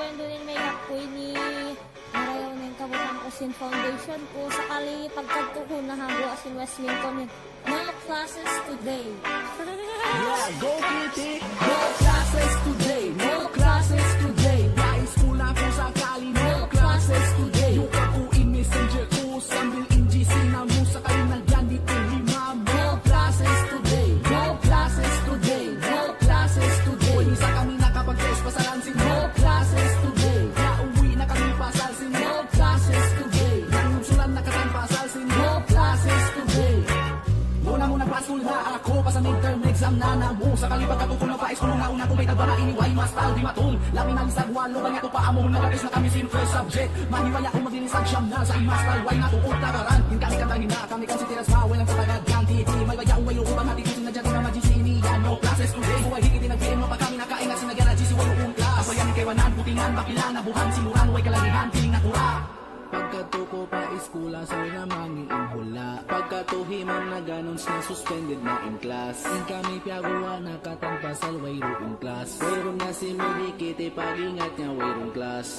yung doon may kapoy ni Arayaw na yung kabutang ko sin foundation ko. Sakali pagkagtuko na hago asin West Lincoln yun. No classes today. Yeah, go kitty! No classes today! No classes today! Dahil school na kung sakali, no classes today! Yung kapuin messenger ko, sambil in GC na mo sakali nandyan dito lima. No classes today! No classes today! No classes today! Pwede sa kami nakapag-test pasalan si no classes today! Nauwi na kami pasal si no classes today! Nangungsulan na katang pasal si no classes today! Muna pasul na ako pa sa midterm exam na namo. Sakali pagkatuto na pais ko nung nauna ko may tagba na iniway mas tal di matung. Lami na lisag walo ba nga to paamong nagagis na kami sin first subject. Maniwala ko maglinisag siyam na sa imas tal why na tuot takaran. Yung kami kantangin na kami kan si tiras ma walang katagad ganti. May baya uwayo ko ba matikusin na dyan na majisini yan. No classes today. Huwag higiti nag-PM pa kami nakain na sinagyan na GC wayo kong class. Apayan kewanan putingan bakila na buhan simuran way kalalihan piling na tura. Pagkatuko pa iskula sa namang hula. Pagkatuhiman na ganons na suspended na in class. In kami piagawa na katang pasal wayro in class. Wayro na si Medikite pagingat niya wayro class.